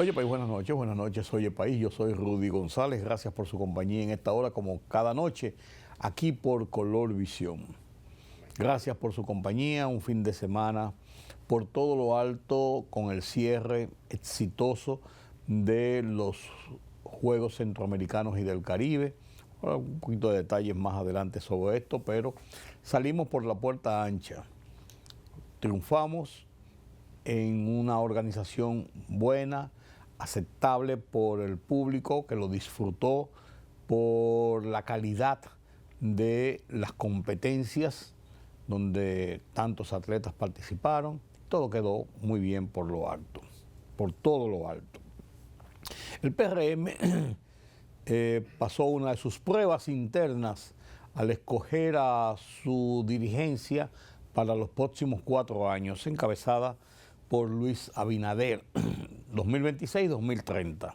Oye País, buenas noches, Oye País, yo soy Rudy González, gracias por su compañía en esta hora como cada noche aquí por Color Visión. Gracias por su compañía, un fin de semana por todo lo alto con el cierre exitoso de los Juegos Centroamericanos y del Caribe. Ahora, un poquito de detalles más adelante sobre esto, pero salimos por la puerta ancha, triunfamos en una organización buena, aceptable por el público que lo disfrutó, por la calidad de las competencias donde tantos atletas participaron. Todo quedó muy bien por lo alto, por todo lo alto. El PRM pasó una de sus pruebas internas al escoger a su dirigencia para los próximos 4 años, encabezada por Luis Abinader, 2026-2030.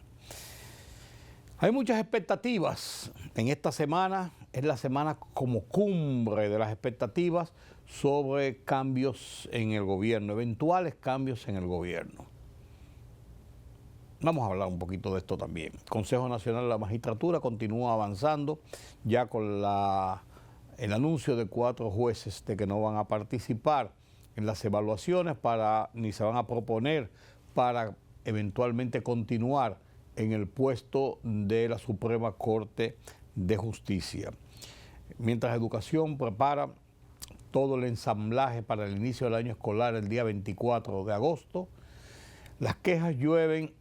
Hay muchas expectativas. En esta semana es la semana como cumbre de las expectativas sobre cambios en el gobierno, eventuales cambios en el gobierno. Vamos a hablar un poquito de esto también. Consejo Nacional de la Magistratura continúa avanzando ya con el anuncio de 4 jueces de que no van a participar en las evaluaciones ni se van a proponer para eventualmente continuar en el puesto de la Suprema Corte de Justicia. Mientras Educación prepara todo el ensamblaje para el inicio del año escolar el día 24 de agosto, las quejas llueven,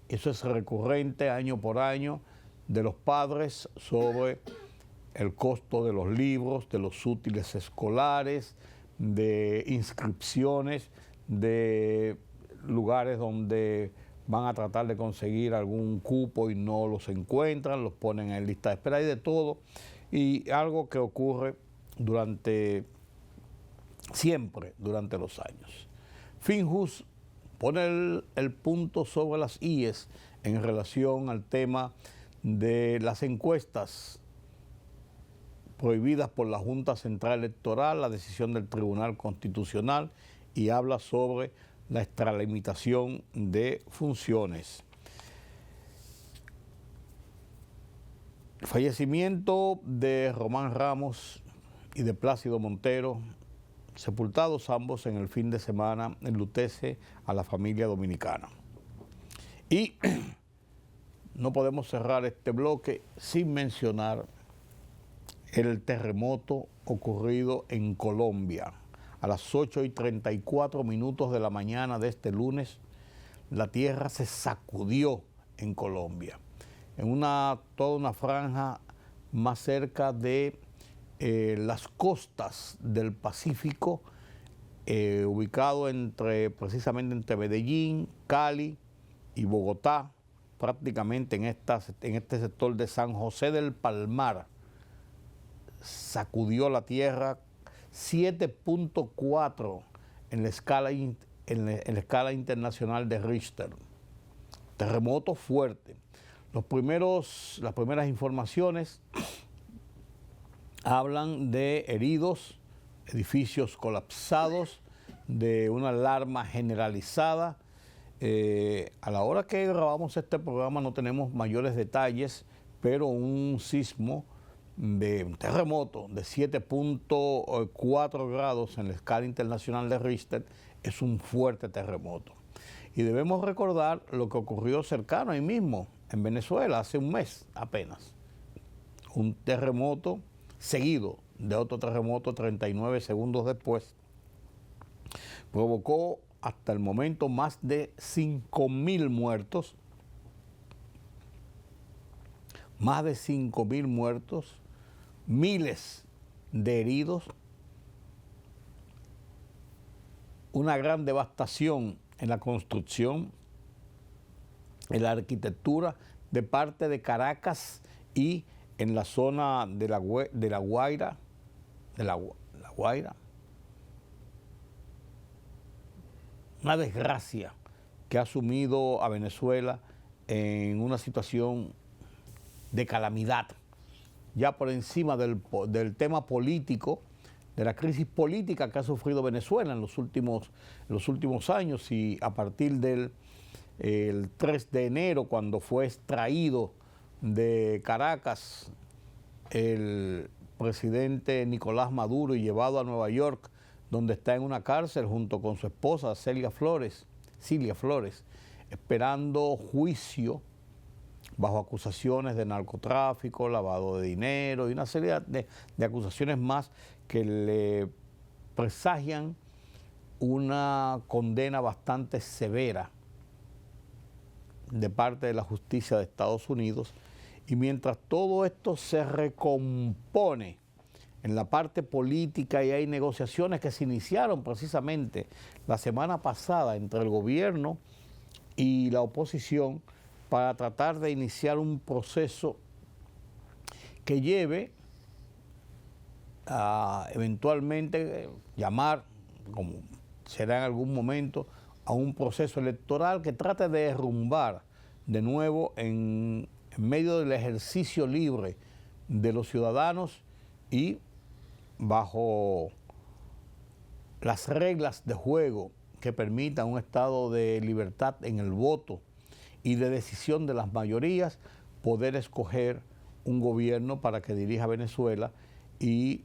eso es recurrente año por año, de los padres sobre el costo de los libros, de los útiles escolares, de inscripciones, de lugares donde van a tratar de conseguir algún cupo y no los encuentran, los ponen en lista de espera y de todo. Y algo que ocurre siempre durante los años. Finjus pone el punto sobre las IES en relación al tema de las encuestas prohibidas por la Junta Central Electoral, la decisión del Tribunal Constitucional, y habla sobre la extralimitación de funciones. El fallecimiento de Román Ramos y de Plácido Montero, sepultados ambos en el fin de semana, enlutece a la familia dominicana. Y no podemos cerrar este bloque sin mencionar el terremoto ocurrido en Colombia. A las 8:34 de la mañana de este lunes, la tierra se sacudió en Colombia, en toda una franja más cerca de las costas del Pacífico, ubicado precisamente entre Medellín, Cali y Bogotá, prácticamente en este sector de San José del Palmar. Sacudió la tierra 7.4 en la escala internacional de Richter. Terremoto fuerte. Las primeras informaciones hablan de heridos, edificios colapsados, de una alarma generalizada. A la hora que grabamos este programa no tenemos mayores detalles, pero un terremoto de 7.4 grados en la escala internacional de Richter es un fuerte terremoto. Y debemos recordar lo que ocurrió cercano ahí mismo, en Venezuela, hace un mes apenas. Un terremoto seguido de otro terremoto 39 segundos después provocó hasta el momento más de 5.000 muertos. Más de 5.000 muertos, miles de heridos, una gran devastación en la construcción, en la arquitectura de parte de Caracas y en la zona de la Guaira, una desgracia que ha sumido a Venezuela en una situación de calamidad, ya por encima del tema político, de la crisis política que ha sufrido Venezuela en los últimos años, y a partir del el 3 de enero, cuando fue extraído de Caracas el presidente Nicolás Maduro y llevado a Nueva York, donde está en una cárcel junto con su esposa Cilia Flores, esperando juicio bajo acusaciones de narcotráfico, lavado de dinero y una serie de acusaciones más que le presagian una condena bastante severa de parte de la justicia de Estados Unidos. Y mientras todo esto se recompone en la parte política y hay negociaciones que se iniciaron precisamente la semana pasada entre el gobierno y la oposición para tratar de iniciar un proceso que lleve a eventualmente llamar, como será en algún momento, a un proceso electoral que trate de derrumbar de nuevo en medio del ejercicio libre de los ciudadanos y bajo las reglas de juego que permitan un estado de libertad en el voto y de decisión de las mayorías, poder escoger un gobierno para que dirija Venezuela y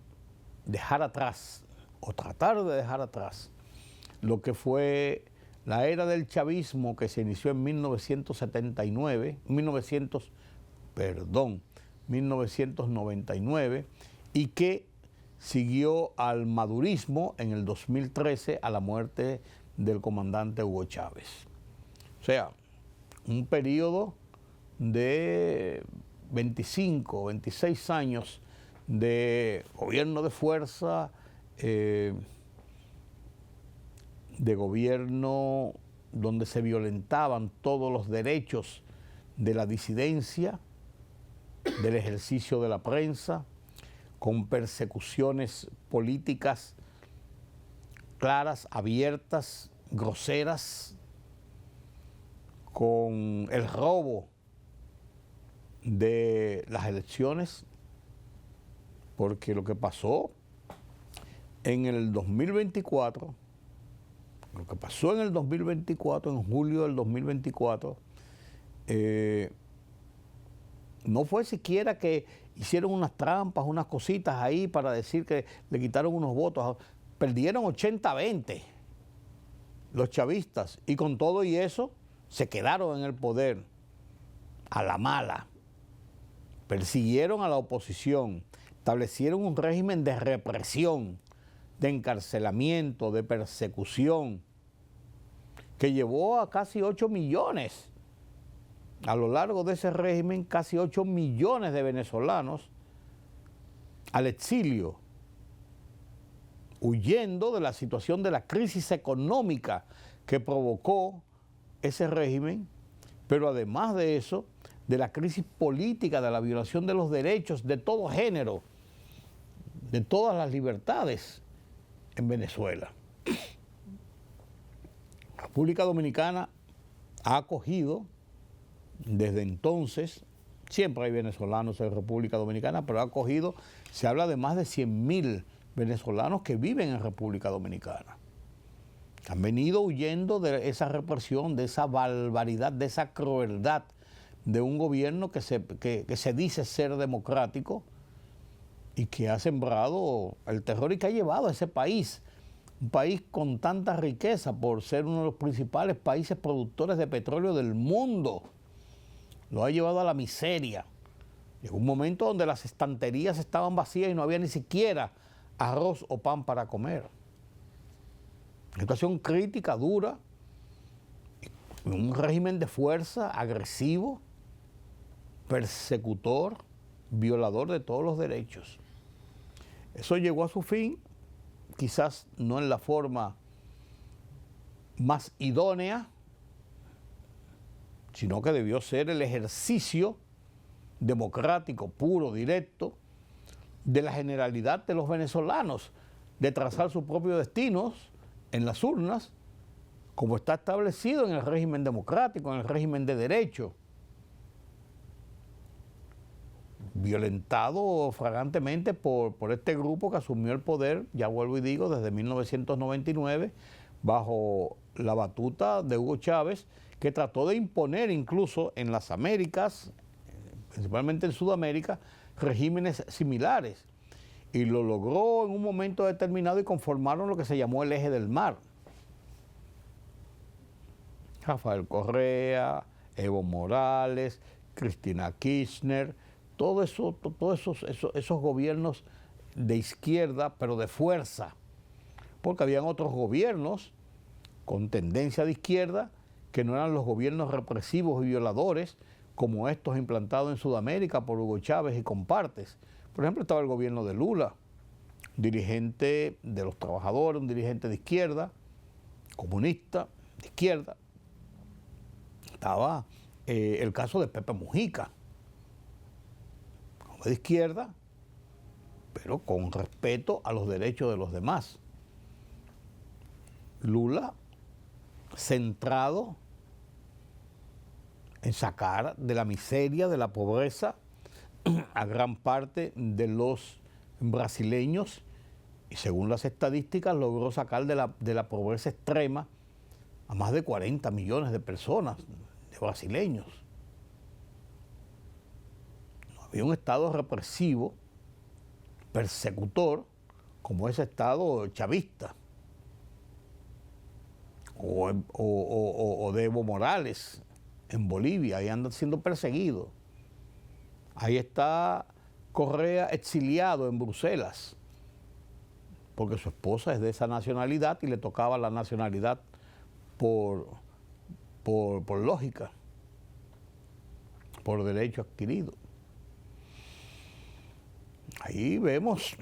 dejar atrás, o tratar de dejar atrás, lo que fue la era del chavismo que se inició en 1999 y que siguió al madurismo en el 2013 a la muerte del comandante Hugo Chávez. O sea, un periodo de 25, 26 años de gobierno de fuerza, de gobierno donde se violentaban todos los derechos de la disidencia, del ejercicio de la prensa, con persecuciones políticas claras, abiertas, groseras, con el robo de las elecciones, porque lo que pasó en el 2024, en julio del 2024, no fue siquiera que hicieron unas trampas, unas cositas ahí para decir que le quitaron unos votos. Perdieron 80-20 los chavistas y con todo y eso se quedaron en el poder a la mala. Persiguieron a la oposición, establecieron un régimen de represión, de encarcelamiento, de persecución, que llevó a casi 8 millones. A lo largo de ese régimen, casi 8 millones de venezolanos al exilio, huyendo de la situación de la crisis económica que provocó ese régimen, pero además de eso, de la crisis política, de la violación de los derechos de todo género, de todas las libertades en Venezuela. La República Dominicana ha acogido desde entonces, siempre hay venezolanos en República Dominicana, pero ha acogido, se habla de más de 100.000 venezolanos que viven en República Dominicana. Han venido huyendo de esa represión, de esa barbaridad, de esa crueldad de un gobierno que se dice ser democrático y que ha sembrado el terror y que ha llevado a ese país, un país con tanta riqueza por ser uno de los principales países productores de petróleo del mundo, lo ha llevado a la miseria. Llegó un momento donde las estanterías estaban vacías y no había ni siquiera arroz o pan para comer. Una situación crítica, dura, un régimen de fuerza agresivo, persecutor, violador de todos los derechos. Eso llegó a su fin, quizás no en la forma más idónea, sino que debió ser el ejercicio democrático, puro, directo, de la generalidad de los venezolanos, de trazar sus propios destinos en las urnas, como está establecido en el régimen democrático, en el régimen de derecho, violentado flagrantemente por este grupo que asumió el poder, ya vuelvo y digo, desde 1999, bajo la batuta de Hugo Chávez, que trató de imponer incluso en las Américas, principalmente en Sudamérica, regímenes similares. Y lo logró en un momento determinado y conformaron lo que se llamó el Eje del Mar. Rafael Correa, Evo Morales, Cristina Kirchner, todos esos gobiernos de izquierda, pero de fuerza, porque habían otros gobiernos con tendencia de izquierda que no eran los gobiernos represivos y violadores como estos implantados en Sudamérica por Hugo Chávez y compartes. Por ejemplo, estaba el gobierno de Lula, dirigente de los trabajadores, un dirigente de izquierda, comunista, de izquierda. Estaba el caso de Pepe Mujica, de izquierda, pero con respeto a los derechos de los demás. Lula, centrado en sacar de la miseria, de la pobreza, a gran parte de los brasileños, y según las estadísticas logró sacar de la pobreza extrema a más de 40 millones de personas, de brasileños. No había un Estado represivo, persecutor, como ese Estado chavista, o de Evo Morales en Bolivia, ahí andan siendo perseguidos. Ahí está Correa exiliado en Bruselas, porque su esposa es de esa nacionalidad y le tocaba la nacionalidad por lógica, por derecho adquirido. Ahí vemos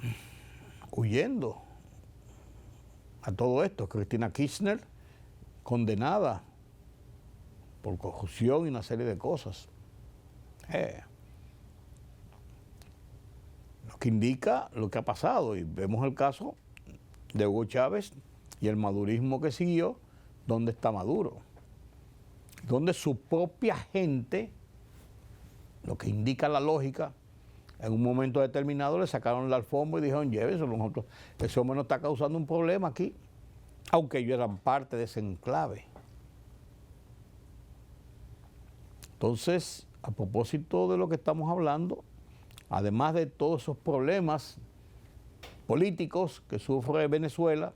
huyendo a todo esto. Cristina Kirchner, condenada por corrupción y una serie de cosas. Lo que indica lo que ha pasado, y vemos el caso de Hugo Chávez y el madurismo que siguió. ¿Dónde está Maduro? Donde su propia gente, lo que indica la lógica, en un momento determinado le sacaron la alfombra y dijeron, lléveselo, nosotros, ese hombre no está causando un problema aquí, aunque ellos eran parte de ese enclave. Entonces, a propósito de lo que estamos hablando, además de todos esos problemas políticos que sufre Venezuela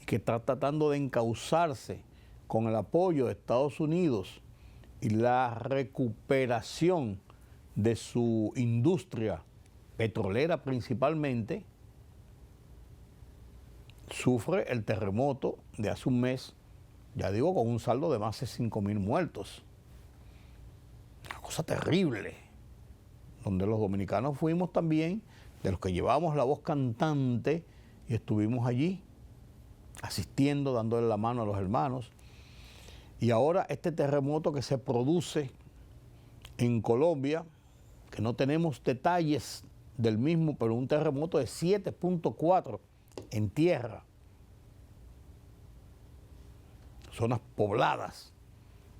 y que está tratando de encauzarse con el apoyo de Estados Unidos y la recuperación de su industria petrolera principalmente, sufre el terremoto de hace un mes, ya digo, con un saldo de más de 5.000 muertos. Una cosa terrible, donde los dominicanos fuimos también, de los que llevábamos la voz cantante y estuvimos allí, asistiendo, dándole la mano a los hermanos. Y ahora este terremoto que se produce en Colombia, que no tenemos detalles del mismo, pero un terremoto de 7.4 en tierra, zonas pobladas.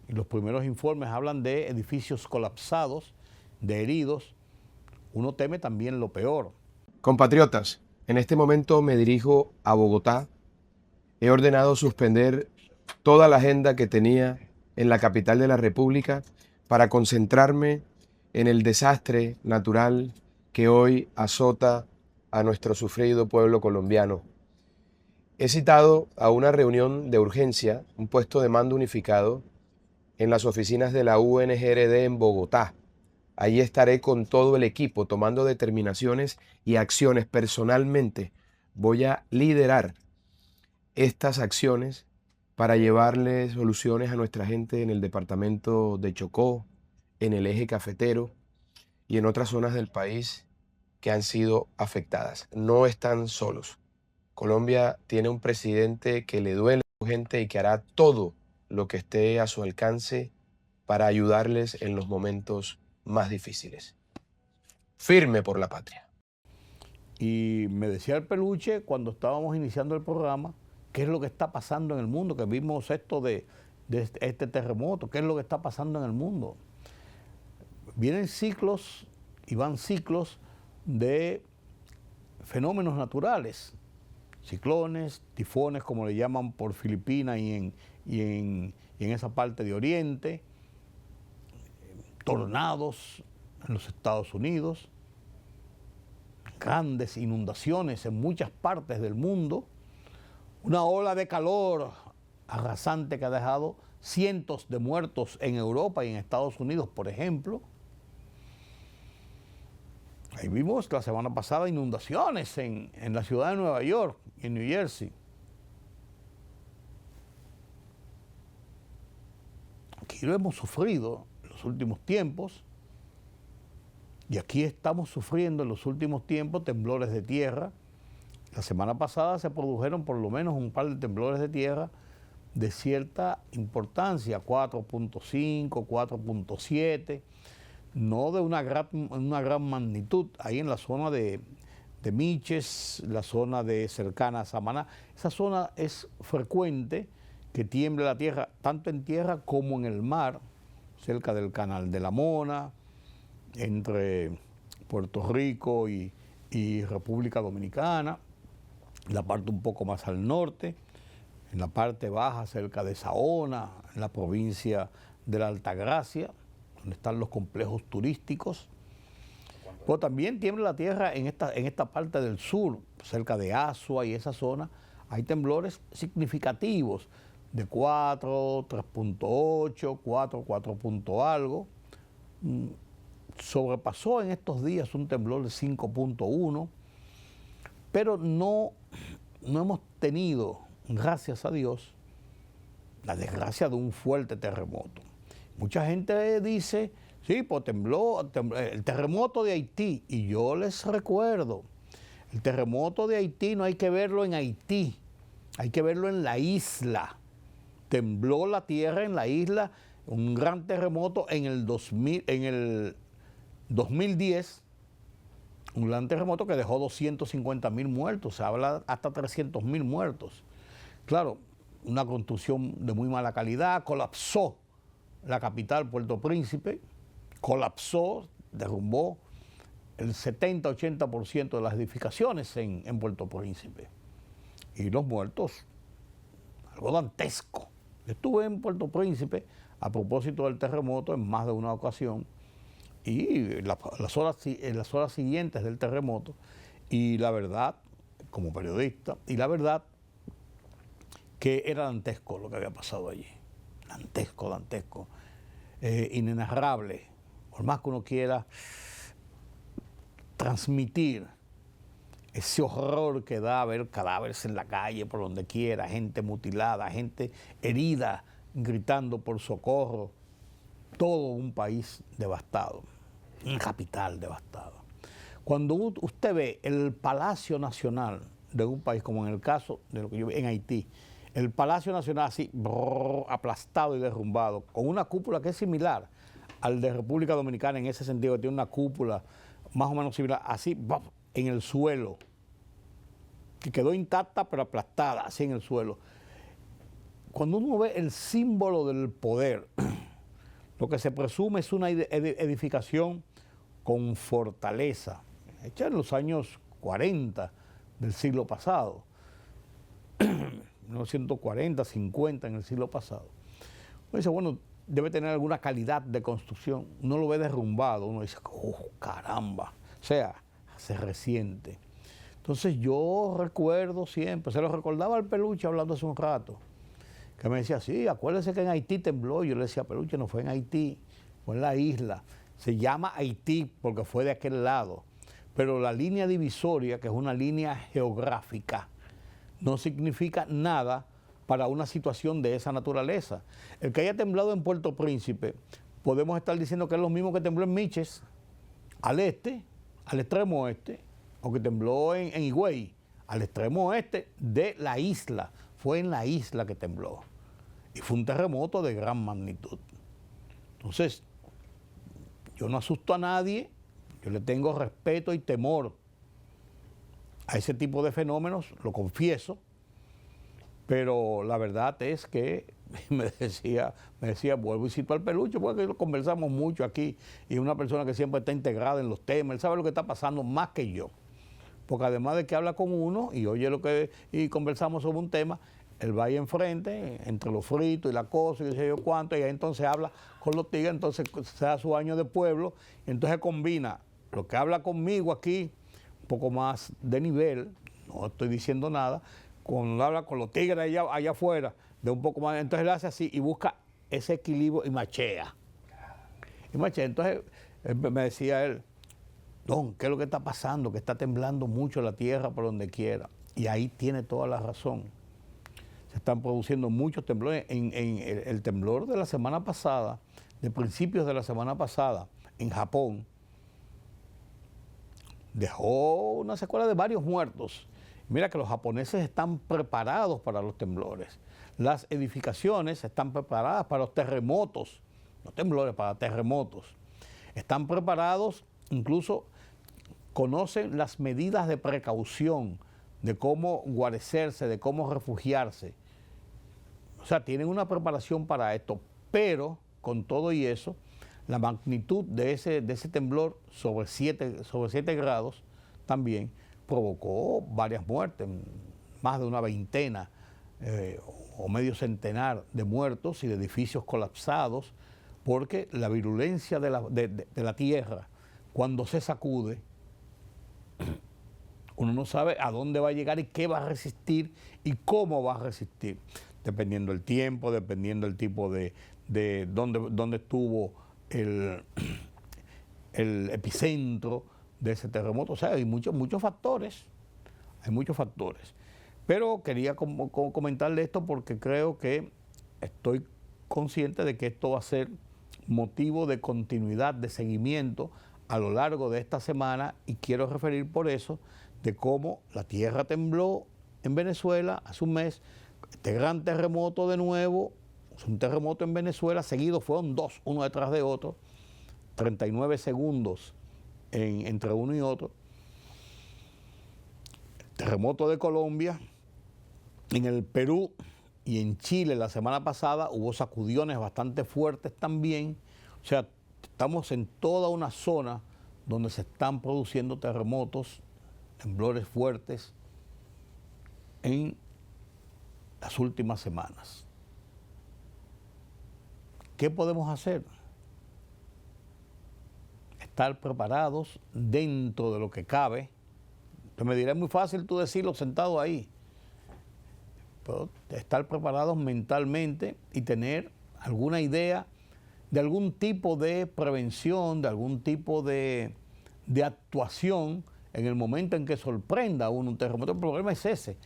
Y los primeros informes hablan de edificios colapsados, de heridos. Uno teme también lo peor. Compatriotas, en este momento me dirijo a Bogotá. He ordenado suspender toda la agenda que tenía en la capital de la República para concentrarme en el desastre natural que hoy azota a nuestro sufrido pueblo colombiano. He citado a una reunión de urgencia, un puesto de mando unificado, en las oficinas de la UNGRD en Bogotá. Allí estaré con todo el equipo tomando determinaciones y acciones. Personalmente voy a liderar estas acciones para llevarle soluciones a nuestra gente en el departamento de Chocó, en el eje cafetero y en otras zonas del país que han sido afectadas. No están solos. Colombia tiene un presidente que le duele a su gente y que hará todo lo que esté a su alcance para ayudarles en los momentos más difíciles. Firme por la patria. Y me decía el Peluche cuando estábamos iniciando el programa, qué es lo que está pasando en el mundo, que vimos esto de este terremoto, qué es lo que está pasando en el mundo. Vienen ciclos y van ciclos de fenómenos naturales. ciclones, tifones, como le llaman por Filipinas y en esa parte de Oriente, tornados en los Estados Unidos, grandes inundaciones en muchas partes del mundo, una ola de calor arrasante que ha dejado cientos de muertos en Europa y en Estados Unidos, por ejemplo. Ahí vimos la semana pasada inundaciones en la ciudad de Nueva York y en New Jersey. Aquí lo hemos sufrido en los últimos tiempos y aquí estamos sufriendo en los últimos tiempos temblores de tierra. La semana pasada se produjeron por lo menos un par de temblores de tierra de cierta importancia, 4.5, 4.7, no de una gran magnitud, ahí en la zona de Miches, la zona de cercana a Samaná. Esa zona es frecuente que tiemble la tierra, tanto en tierra como en el mar, cerca del Canal de la Mona, entre Puerto Rico y República Dominicana, la parte un poco más al norte, en la parte baja, cerca de Saona, en la provincia de la Altagracia, donde están los complejos turísticos. Pero también tiembla la tierra en esta parte del sur, cerca de Asua y esa zona. Hay temblores significativos de 4, 3.8, 4 punto algo. Sobrepasó en estos días un temblor de 5.1, pero no hemos tenido, gracias a Dios, la desgracia de un fuerte terremoto. Mucha gente dice, sí, pues tembló el terremoto de Haití, y yo les recuerdo, el terremoto de Haití no hay que verlo en Haití, hay que verlo en la isla. Tembló la tierra en la isla, un gran terremoto en el 2010, un gran terremoto que dejó 250.000 muertos, se habla hasta 300.000 muertos. Claro, una construcción de muy mala calidad, colapsó la capital, Puerto Príncipe, colapsó, derrumbó el 70-80% de las edificaciones en Puerto Príncipe. Y los muertos, algo dantesco. Yo estuve en Puerto Príncipe a propósito del terremoto en más de una ocasión, y en las horas siguientes del terremoto, y la verdad, como periodista, y la verdad que era dantesco lo que había pasado allí. Dantesco, inenarrable. Por más que uno quiera transmitir ese horror que da ver cadáveres en la calle, por donde quiera, gente mutilada, gente herida, gritando por socorro, todo un país devastado, una capital devastada. Cuando usted ve el Palacio Nacional de un país, como en el caso de lo que yo vi en Haití, el Palacio Nacional así, aplastado y derrumbado, con una cúpula que es similar al de República Dominicana en ese sentido, que tiene una cúpula más o menos similar, así, en el suelo, que quedó intacta pero aplastada, así en el suelo. Cuando uno ve el símbolo del poder, lo que se presume es una edificación con fortaleza, hecha en los años 40 del siglo pasado, 1940, 50 en el siglo pasado. Uno dice, bueno, debe tener alguna calidad de construcción. Uno lo ve derrumbado, uno dice, oh, caramba, o sea, se resiente. Entonces yo recuerdo siempre, se lo recordaba al Peluche hablando hace un rato, que me decía, sí, acuérdese que en Haití tembló. Yo le decía, Peluche, no fue en Haití, fue en la isla. Se llama Haití porque fue de aquel lado, pero la línea divisoria, que es una línea geográfica, no significa nada para una situación de esa naturaleza. El que haya temblado en Puerto Príncipe, podemos estar diciendo que es lo mismo que tembló en Miches, al este, al extremo oeste, o que tembló en Higüey, al extremo oeste de la isla. Fue en la isla que tembló. Y fue un terremoto de gran magnitud. Entonces, yo no asusto a nadie, yo le tengo respeto y temor a ese tipo de fenómenos, lo confieso, pero la verdad es que me decía, vuelvo y cito al Peluche, porque lo conversamos mucho aquí, y es una persona que siempre está integrada en los temas, él sabe lo que está pasando más que yo, porque además de que habla con uno y oye lo que y conversamos sobre un tema, él va ahí enfrente, entre los fritos y la cosa, y no sé yo cuánto, y ahí entonces habla con los tigres, entonces se da su año de pueblo, y entonces combina lo que habla conmigo aquí, un poco más de nivel, no estoy diciendo nada, cuando habla con los tigres allá afuera, de un poco más, entonces él hace así y busca ese equilibrio y machea. Entonces me decía él, Don, ¿qué es lo que está pasando? Que está temblando mucho la tierra por donde quiera. Y ahí tiene toda la razón. Se están produciendo muchos temblores. En el temblor de la semana pasada, de principios de la semana pasada, en Japón, dejó una secuela de varios muertos. Mira que los japoneses están preparados para los temblores. Las edificaciones están preparadas para los terremotos, no temblores, para terremotos. Están preparados, incluso conocen las medidas de precaución, de cómo guarecerse, de cómo refugiarse. O sea, tienen una preparación para esto, pero con todo y eso, la magnitud de ese temblor sobre 7 grados también provocó varias muertes, más de una veintena o medio centenar de muertos y de edificios colapsados, porque la virulencia de la tierra, cuando se sacude, uno no sabe a dónde va a llegar y qué va a resistir y cómo va a resistir, dependiendo del tiempo, dependiendo del tipo de dónde estuvo el epicentro de ese terremoto. O sea, hay muchos factores, Pero quería comentarle esto porque creo que estoy consciente de que esto va a ser motivo de continuidad, de seguimiento a lo largo de esta semana, y quiero referir por eso de cómo la tierra tembló en Venezuela hace un mes, este gran terremoto de nuevo, un terremoto en Venezuela, seguido fueron dos, uno detrás de otro, 39 segundos entre uno y otro. Terremoto de Colombia, en el Perú y en Chile la semana pasada hubo sacudiones bastante fuertes también. O sea, estamos en toda una zona donde se están produciendo terremotos, temblores fuertes en las últimas semanas. ¿Qué podemos hacer? Estar preparados dentro de lo que cabe. Usted me dirá, es muy fácil tú decirlo sentado ahí, pero estar preparados mentalmente y tener alguna idea de algún tipo de prevención, de algún tipo de actuación en el momento en que sorprenda a uno un terremoto. El problema es ese,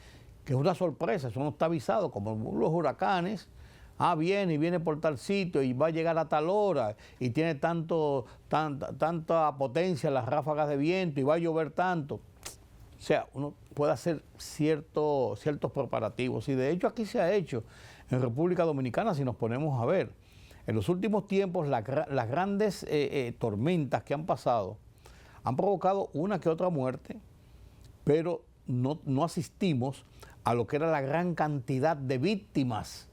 que es una sorpresa, eso no está avisado, como los huracanes. Viene por tal sitio y va a llegar a tal hora y tiene tanta potencia las ráfagas de viento y va a llover tanto. O sea, uno puede hacer ciertos preparativos, y de hecho aquí se ha hecho en República Dominicana. Si nos ponemos a ver, en los últimos tiempos las grandes tormentas que han pasado han provocado una que otra muerte, pero no asistimos a lo que era la gran cantidad de víctimas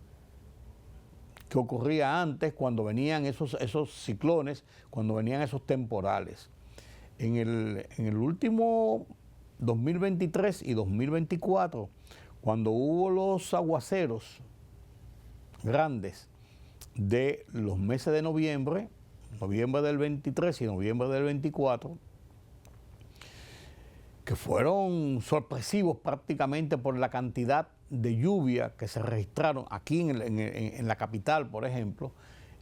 que ocurría antes cuando venían esos ciclones, cuando venían esos temporales. En el último 2023 y 2024, cuando hubo los aguaceros grandes de los meses de noviembre del 23 y noviembre del 24, que fueron sorpresivos prácticamente por la cantidad de lluvia que se registraron aquí en la capital, por ejemplo,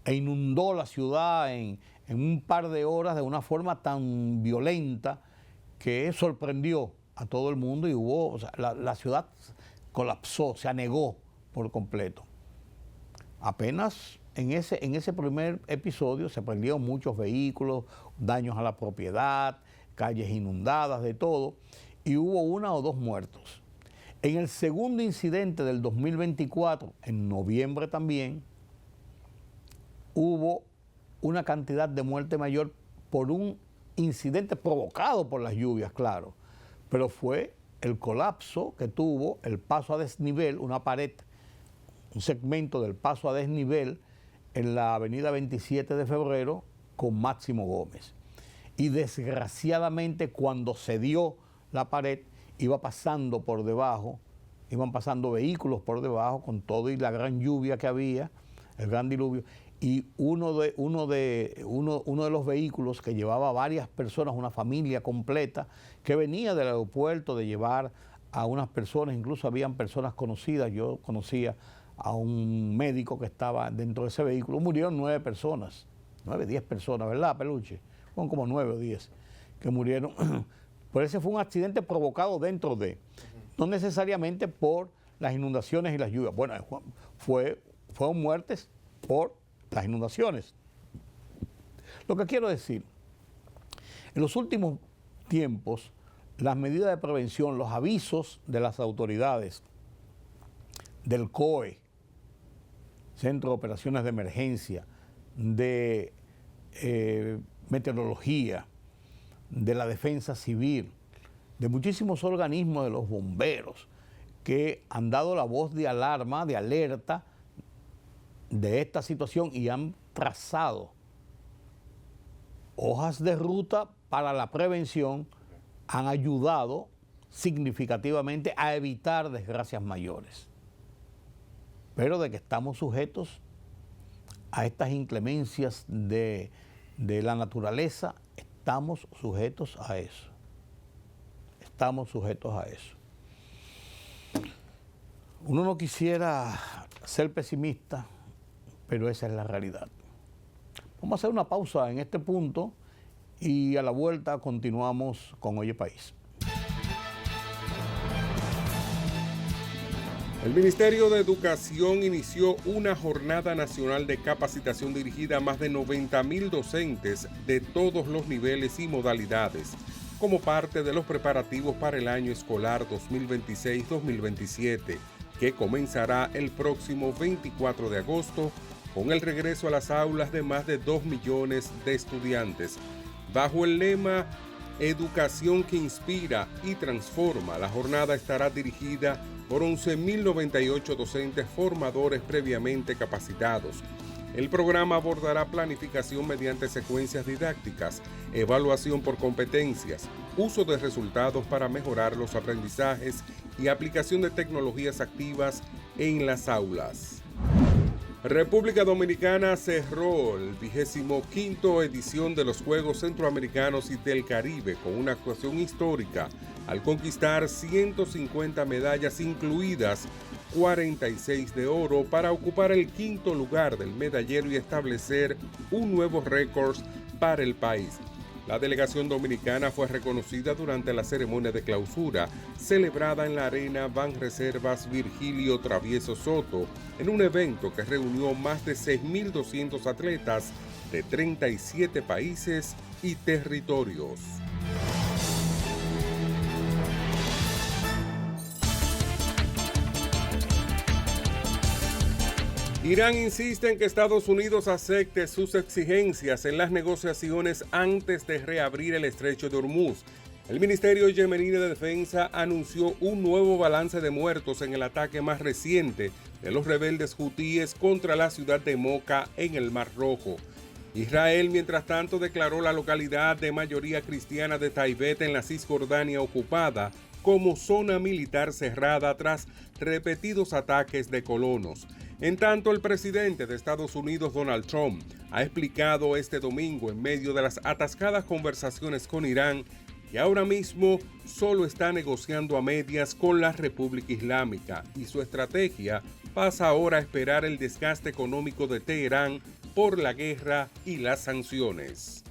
e inundó la ciudad en un par de horas de una forma tan violenta que sorprendió a todo el mundo, y o sea, la ciudad colapsó, se anegó por completo. Apenas en ese primer episodio se perdieron muchos vehículos, daños a la propiedad, calles inundadas, de todo, y hubo 1 o 2 muertos. En el segundo incidente del 2024, en noviembre también, hubo una cantidad de muerte mayor por un incidente provocado por las lluvias, claro, pero fue el colapso que tuvo el paso a desnivel, una pared, un segmento del paso a desnivel en la avenida 27 de febrero con Máximo Gómez. Y desgraciadamente, cuando se dio la pared, iba pasando por debajo, iban pasando vehículos por debajo con todo y la gran lluvia que había, el gran diluvio, y uno de los vehículos que llevaba varias personas, una familia completa, que venía del aeropuerto de llevar a unas personas, incluso habían personas conocidas, yo conocía a un médico que estaba dentro de ese vehículo, murieron 9 personas, 9, 10 personas, ¿verdad, Peluche? Fueron como 9 o 10 que murieron. Por ese fue un accidente provocado dentro de, no necesariamente por las inundaciones y las lluvias. Bueno, fueron muertes por las inundaciones. Lo que quiero decir, en los últimos tiempos, las medidas de prevención, los avisos de las autoridades, del COE, Centro de Operaciones de Emergencia, de meteorología, de la defensa civil, de muchísimos organismos de los bomberos que han dado la voz de alarma, de alerta de esta situación y han trazado hojas de ruta para la prevención, han ayudado significativamente a evitar desgracias mayores. Pero de que estamos sujetos a estas inclemencias de la naturaleza, estamos sujetos a eso. Estamos sujetos a eso. Uno no quisiera ser pesimista, pero esa es la realidad. Vamos a hacer una pausa en este punto y a la vuelta continuamos con Oye País. El Ministerio de Educación inició una jornada nacional de capacitación dirigida a más de 90,000 docentes de todos los niveles y modalidades, como parte de los preparativos para el año escolar 2026-2027, que comenzará el próximo 24 de agosto con el regreso a las aulas de más de 2 millones de estudiantes. Bajo el lema Educación que inspira y transforma, la jornada estará dirigida por 11.098 docentes formadores previamente capacitados. El programa abordará planificación mediante secuencias didácticas, evaluación por competencias, uso de resultados para mejorar los aprendizajes y aplicación de tecnologías activas en las aulas. República Dominicana cerró el 25ª edición de los Juegos Centroamericanos y del Caribe con una actuación histórica al conquistar 150 medallas, incluidas 46 de oro, para ocupar el 5º lugar del medallero y establecer un nuevo récord para el país. La delegación dominicana fue reconocida durante la ceremonia de clausura, celebrada en la Arena Banreservas Virgilio Travieso Soto, en un evento que reunió más de 6.200 atletas de 37 países y territorios. Irán insiste en que Estados Unidos acepte sus exigencias en las negociaciones antes de reabrir el estrecho de Hormuz. El Ministerio Yemení de Defensa anunció un nuevo balance de muertos en el ataque más reciente de los rebeldes hutíes contra la ciudad de Moca en el Mar Rojo. Israel, mientras tanto, declaró la localidad de mayoría cristiana de Taibet en la Cisjordania ocupada como zona militar cerrada tras repetidos ataques de colonos. En tanto, el presidente de Estados Unidos, Donald Trump, ha explicado este domingo, en medio de las atascadas conversaciones con Irán, que ahora mismo solo está negociando a medias con la República Islámica y su estrategia pasa ahora a esperar el desgaste económico de Teherán por la guerra y las sanciones.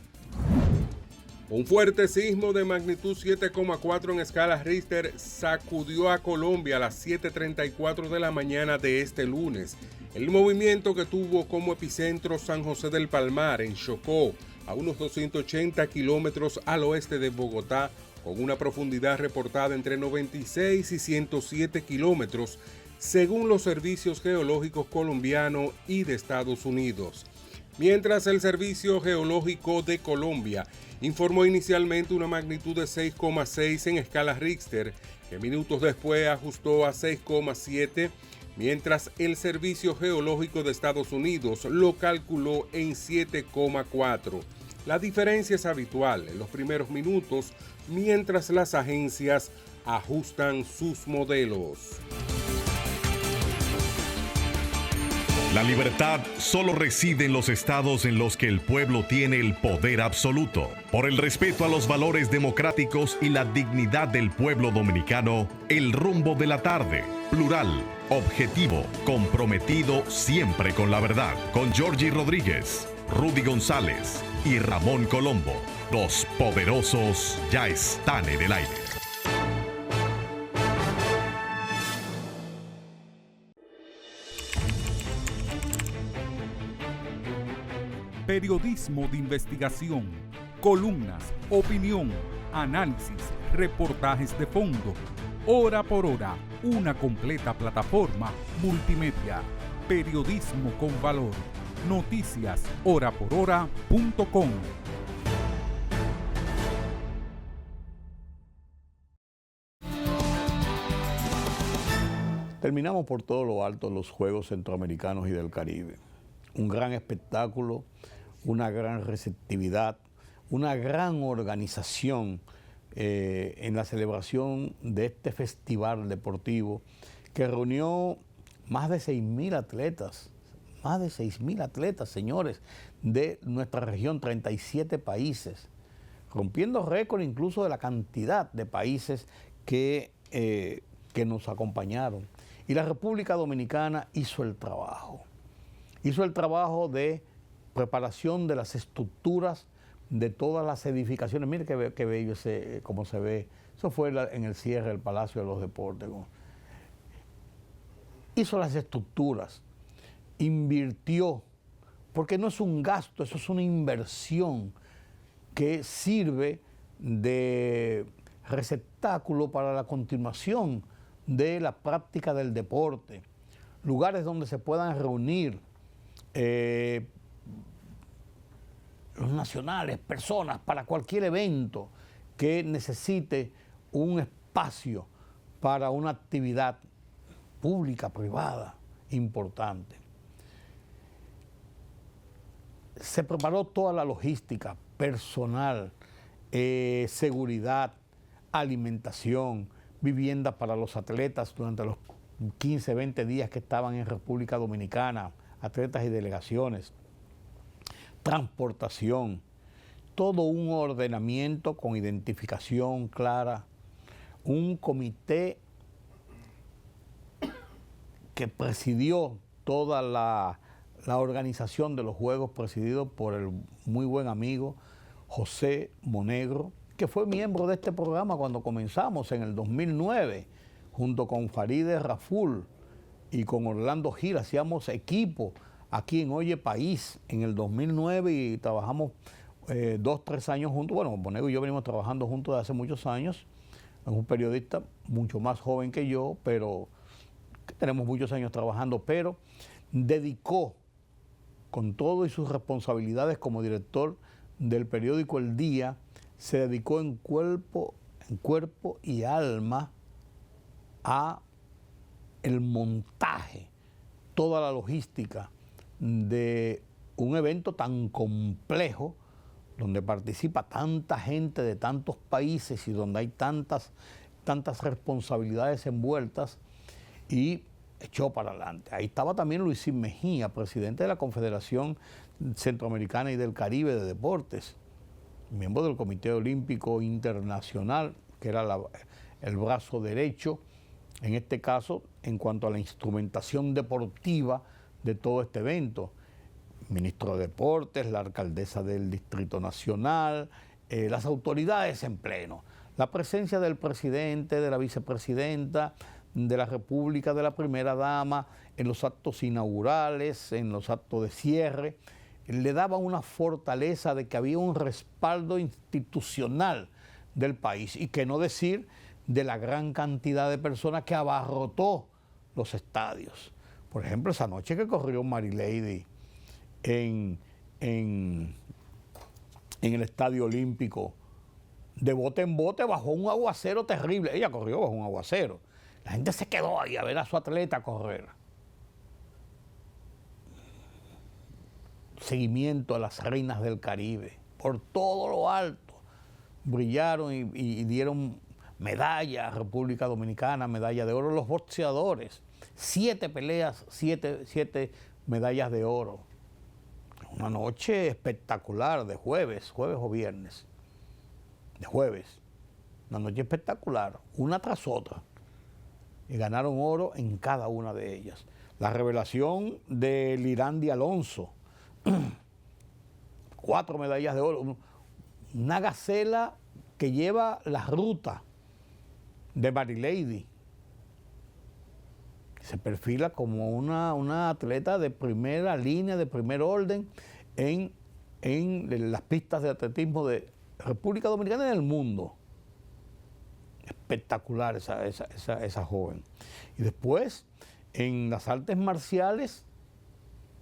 Un fuerte sismo de magnitud 7,4 en escala Richter sacudió a Colombia a las 7:34 de la mañana de este lunes. El movimiento, que tuvo como epicentro San José del Palmar, en Chocó, a unos 280 kilómetros al oeste de Bogotá, con una profundidad reportada entre 96 y 107 kilómetros, según los servicios geológicos colombianos y de Estados Unidos. Mientras el Servicio Geológico de Colombia informó inicialmente una magnitud de 6,6 en escala Richter, que minutos después ajustó a 6,7, mientras el Servicio Geológico de Estados Unidos lo calculó en 7,4. La diferencia es habitual en los primeros minutos, mientras las agencias ajustan sus modelos. La libertad solo reside en los estados en los que el pueblo tiene el poder absoluto. Por el respeto a los valores democráticos y la dignidad del pueblo dominicano, El Rumbo de la Tarde, plural, objetivo, comprometido siempre con la verdad. Con Georgie Rodríguez, Rudy González y Ramón Colombo. Los poderosos ya están en el aire. Periodismo de investigación, columnas, opinión, análisis, reportajes de fondo. Hora por hora, una completa plataforma multimedia. Periodismo con valor. Noticias horaporhora.com. Terminamos por todo lo alto los Juegos Centroamericanos y del Caribe. Un gran espectáculo, una gran receptividad, una gran organización en la celebración de este festival deportivo que reunió más de 6.000 atletas, señores, de nuestra región, 37 países, rompiendo récord incluso de la cantidad de países que nos acompañaron. Y la República Dominicana hizo el trabajo de preparación de las estructuras de todas las edificaciones. Mire qué bello cómo se ve. Eso fue en el cierre del Palacio de los Deportes. Hizo las estructuras, invirtió, porque no es un gasto, eso es una inversión que sirve de receptáculo para la continuación de la práctica del deporte. Lugares donde se puedan reunir los nacionales, personas, para cualquier evento que necesite un espacio para una actividad pública, privada, importante. Se preparó toda la logística, personal, seguridad, alimentación, vivienda para los atletas durante los 15, 20 días que estaban en República Dominicana, atletas y delegaciones, transportación, todo un ordenamiento con identificación clara, un comité que presidió toda la organización de los Juegos, presidido por el muy buen amigo José Monegro, que fue miembro de este programa cuando comenzamos en el 2009, junto con Farideh Raful y con Orlando Gil, hacíamos equipo aquí en Oye País en el 2009 y trabajamos 2, 3 años juntos. Bueno, Monegro y yo venimos trabajando juntos desde hace muchos años. Es un periodista mucho más joven que yo, pero tenemos muchos años trabajando, pero dedicó con todo y sus responsabilidades como director del periódico El Día, se dedicó en cuerpo y alma a el montaje, toda la logística de un evento tan complejo, donde participa tanta gente de tantos países y donde hay tantas responsabilidades envueltas, y echó para adelante. Ahí estaba también Luisín Mejía, presidente de la Confederación Centroamericana y del Caribe de Deportes, miembro del Comité Olímpico Internacional, que era el brazo derecho, en este caso, en cuanto a la instrumentación deportiva de todo este evento. Ministro de Deportes, la alcaldesa del Distrito Nacional, las autoridades en pleno. La presencia del presidente, de la vicepresidenta de la República, de la primera dama, en los actos inaugurales, en los actos de cierre, le daba una fortaleza de que había un respaldo institucional del país, y que no decir de la gran cantidad de personas que abarrotó los estadios. Por ejemplo, esa noche que corrió Marilady en el Estadio Olímpico, de bote en bote, bajo un aguacero terrible. Ella corrió bajo un aguacero. La gente se quedó ahí a ver a su atleta correr. Seguimiento a las reinas del Caribe. por todo lo alto. Brillaron y dieron medalla a República Dominicana, medalla de oro. Los boxeadores, 7 peleas, 7 medallas de oro. Una noche espectacular de jueves o viernes. De jueves. Una noche espectacular, una tras otra. Y ganaron oro en cada una de ellas. La revelación de Lirandi Alonso, 4 medallas de oro. Una gacela que lleva la ruta de Marilady. Se perfila como una atleta de primera línea, de primer orden en las pistas de atletismo de República Dominicana y del mundo. Espectacular esa joven. Y después, en las artes marciales,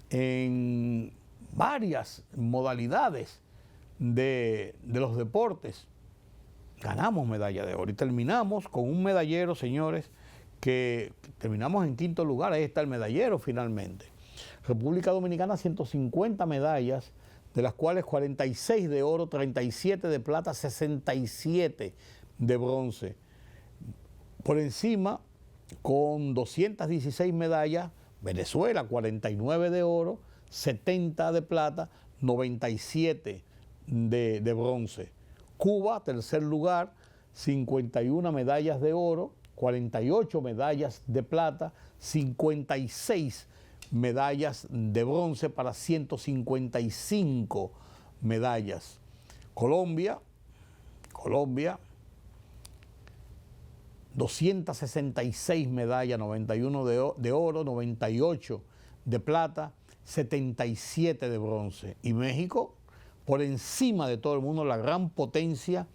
en varias modalidades de los deportes, ganamos medalla de oro. Y terminamos con un medallero, señores, que terminamos en 5º lugar. Ahí está el medallero finalmente. República Dominicana, 150 medallas, de las cuales 46 de oro, 37 de plata, 67 de bronce. Por encima, con 216 medallas, Venezuela, 49 de oro, 70 de plata, 97 de bronce. Cuba, tercer lugar, 51 medallas de oro, 48 medallas de plata, 56 medallas de bronce para 155 medallas. Colombia, 266 medallas, 91 de oro, 98 de plata, 77 de bronce. Y México, por encima de todo el mundo, la gran potencia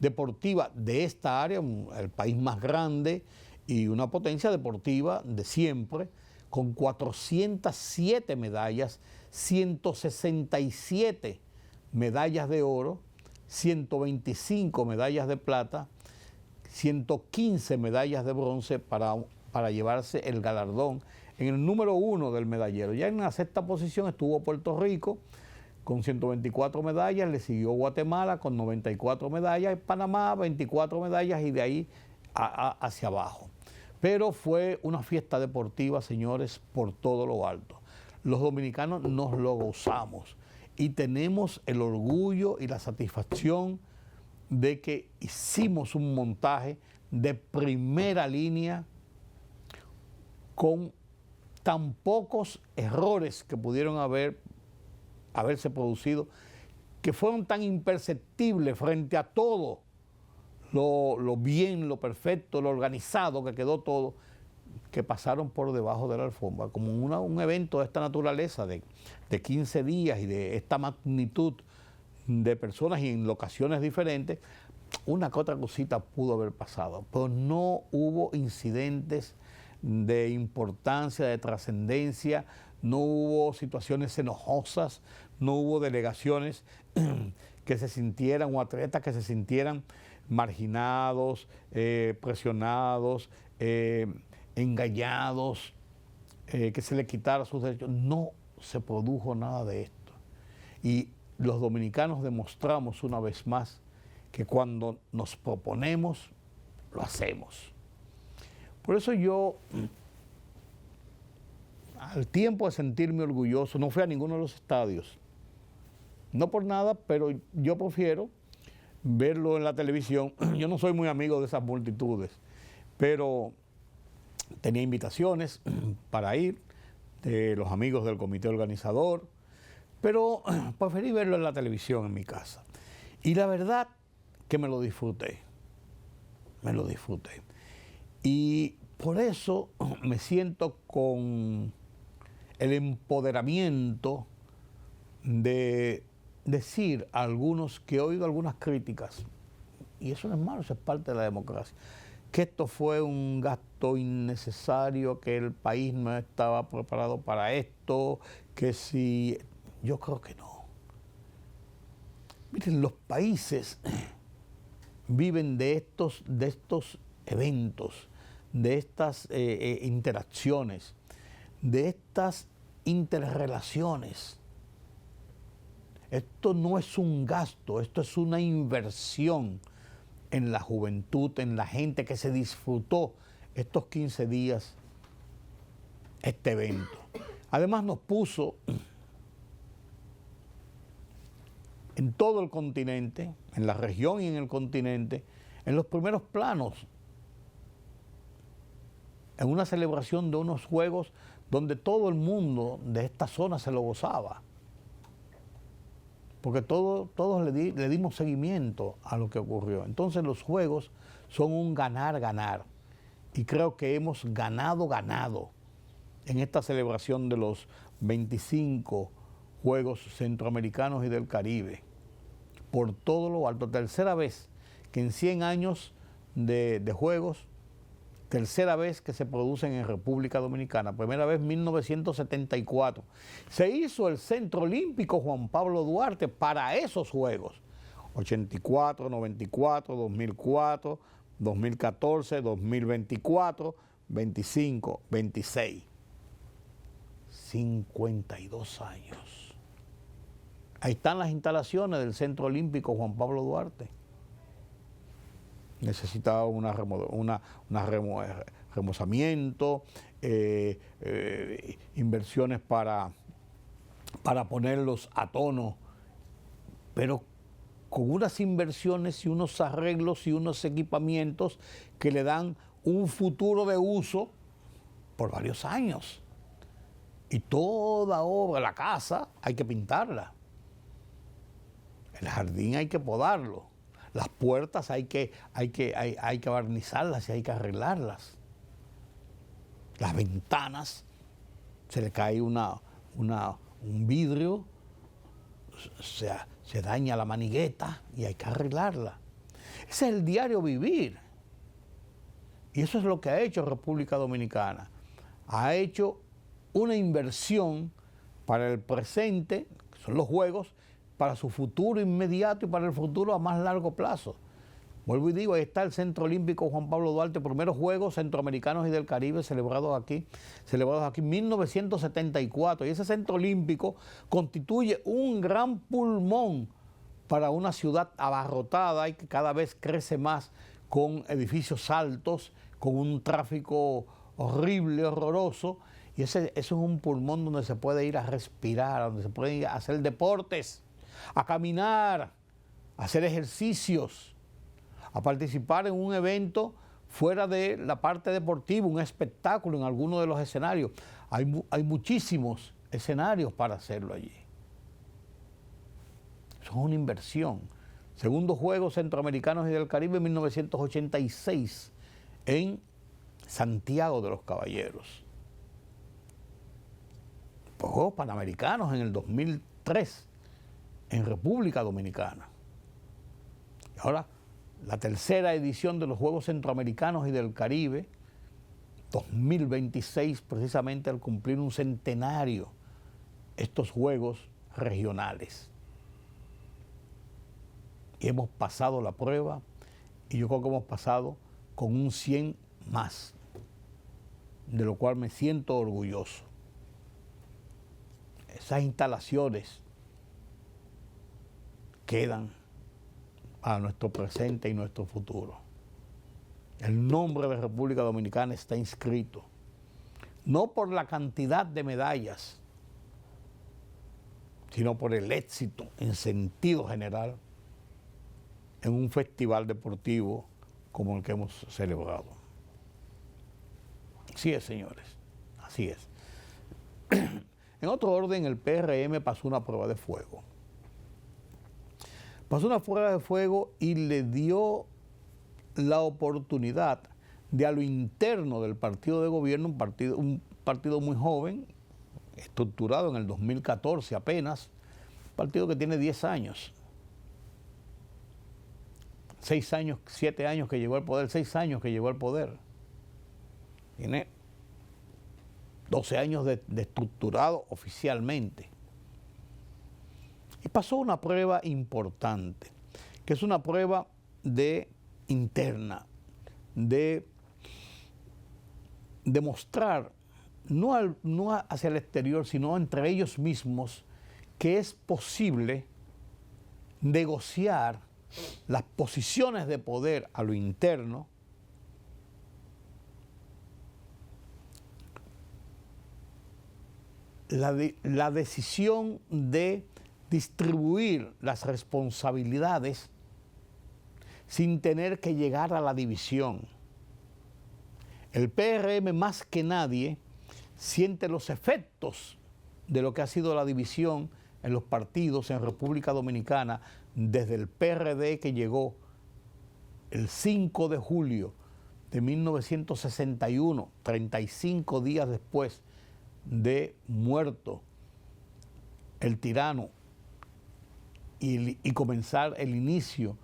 deportiva de esta área, el país más grande y una potencia deportiva de siempre, con 407 medallas, 167 medallas de oro, 125 medallas de plata, 115 medallas de bronce para llevarse el galardón en el número 1 del medallero. Ya en la 6ª posición estuvo Puerto Rico con 124 medallas, le siguió Guatemala con 94 medallas, y Panamá 24 medallas y de ahí hacia abajo. Pero fue una fiesta deportiva, señores, por todo lo alto. Los dominicanos nos lo gozamos y tenemos el orgullo y la satisfacción de que hicimos un montaje de primera línea con tan pocos errores que pudieron haberse producido, que fueron tan imperceptibles frente a todo lo bien, lo perfecto, lo organizado que quedó todo, que pasaron por debajo de la alfombra, como un evento de esta naturaleza, de 15 días y de esta magnitud de personas y en locaciones diferentes. Una que otra cosita pudo haber pasado, pero no hubo incidentes de importancia, de trascendencia, no hubo situaciones enojosas, no hubo delegaciones que se sintieran, o atletas que se sintieran marginados, presionados, engañados, que se les quitara sus derechos. No se produjo nada de esto. Y los dominicanos demostramos una vez más que cuando nos proponemos, lo hacemos. Por eso yo, al tiempo de sentirme orgulloso, no fui a ninguno de los estadios. No por nada, pero yo prefiero verlo en la televisión. Yo no soy muy amigo de esas multitudes, pero tenía invitaciones para ir de los amigos del comité organizador, pero preferí verlo en la televisión en mi casa. Y la verdad que me lo disfruté. Y por eso me siento con el empoderamiento de decir a algunos que he oído algunas críticas, y eso no es malo, eso es parte de la democracia, que esto fue un gasto innecesario, que el país no estaba preparado para esto, que si... Yo creo que no. Miren, los países viven de estos eventos, de estas interacciones, de estas interrelaciones. Esto no es un gasto, esto es una inversión en la juventud, en la gente que se disfrutó estos 15 días este evento. Además nos puso en todo el continente, en la región y en el continente, en los primeros planos, en una celebración de unos juegos donde todo el mundo de esta zona se lo gozaba. Porque todos le dimos seguimiento a lo que ocurrió. Entonces los juegos son un ganar-ganar. Y creo que hemos ganado en esta celebración de los 25 Juegos Centroamericanos y del Caribe. Por todo lo alto. Tercera vez que en 100 años de juegos, tercera vez que se producen en República Dominicana. Primera vez 1974. Se hizo el Centro Olímpico Juan Pablo Duarte para esos Juegos. 84, 94, 2004, 2014, 2024, 25, 26. 52 años. Ahí están las instalaciones del Centro Olímpico Juan Pablo Duarte. Necesitaba remozamiento, inversiones para ponerlos a tono, pero con unas inversiones y unos arreglos y unos equipamientos que le dan un futuro de uso por varios años. Y toda obra, la casa, hay que pintarla. El jardín hay que podarlo. Las puertas hay que barnizarlas y hay que arreglarlas. Las ventanas, se le cae un vidrio, se daña la manigueta y hay que arreglarla. Ese es el diario vivir. Y eso es lo que ha hecho República Dominicana. Ha hecho una inversión para el presente, que son los juegos, para su futuro inmediato y para el futuro a más largo plazo. Vuelvo y digo, ahí está el Centro Olímpico Juan Pablo Duarte, primeros Juegos Centroamericanos y del Caribe celebrados aquí en 1974. Y ese Centro Olímpico constituye un gran pulmón para una ciudad abarrotada y que cada vez crece más con edificios altos, con un tráfico horrible, horroroso. Y ese es un pulmón donde se puede ir a respirar, donde se puede ir a hacer deportes, a caminar, a hacer ejercicios, a participar en un evento fuera de la parte deportiva, un espectáculo en alguno de los escenarios. Hay muchísimos escenarios para hacerlo allí. Eso es una inversión. Segundo Juegos Centroamericanos y del Caribe en 1986 en Santiago de los Caballeros. Juegos Panamericanos en el 2003 en República Dominicana. Y ahora la tercera edición de los Juegos Centroamericanos y del Caribe, 2026, precisamente al cumplir un centenario, estos Juegos regionales. Y hemos pasado la prueba y yo creo que hemos pasado con un 100 más, de lo cual me siento orgulloso. Esas instalaciones quedan para nuestro presente y nuestro futuro. El nombre de República Dominicana está inscrito, no por la cantidad de medallas, sino por el éxito en sentido general en un festival deportivo como el que hemos celebrado. Así es, señores, así es. En otro orden, el PRM pasó una prueba de fuego. Pasó una prueba de fuego y le dio la oportunidad de a lo interno del partido de gobierno, un partido muy joven, estructurado en el 2014 apenas, un partido que tiene 10 años. 6 años, 7 años que llegó al poder, 6 años que llegó al poder. Tiene 12 años de estructurado oficialmente. Y pasó una prueba importante, que es una prueba interna, de demostrar, no hacia el exterior, sino entre ellos mismos, que es posible negociar las posiciones de poder a lo interno, la decisión de distribuir las responsabilidades sin tener que llegar a la división. El PRM más que nadie siente los efectos de lo que ha sido la división en los partidos en República Dominicana desde el PRD que llegó el 5 de julio de 1961, 35 días después de muerto el tirano y comenzar el inicio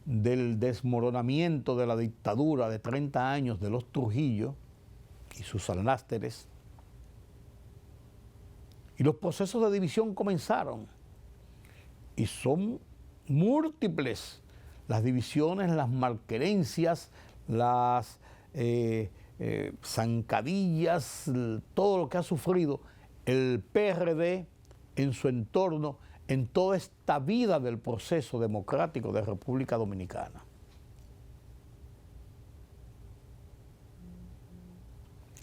del desmoronamiento de la dictadura de 30 años de los Trujillo y sus alásteres. Y los procesos de división comenzaron y son múltiples las divisiones, las malquerencias, las zancadillas, todo lo que ha sufrido el PRD en su entorno, en toda esta vida del proceso democrático de República Dominicana.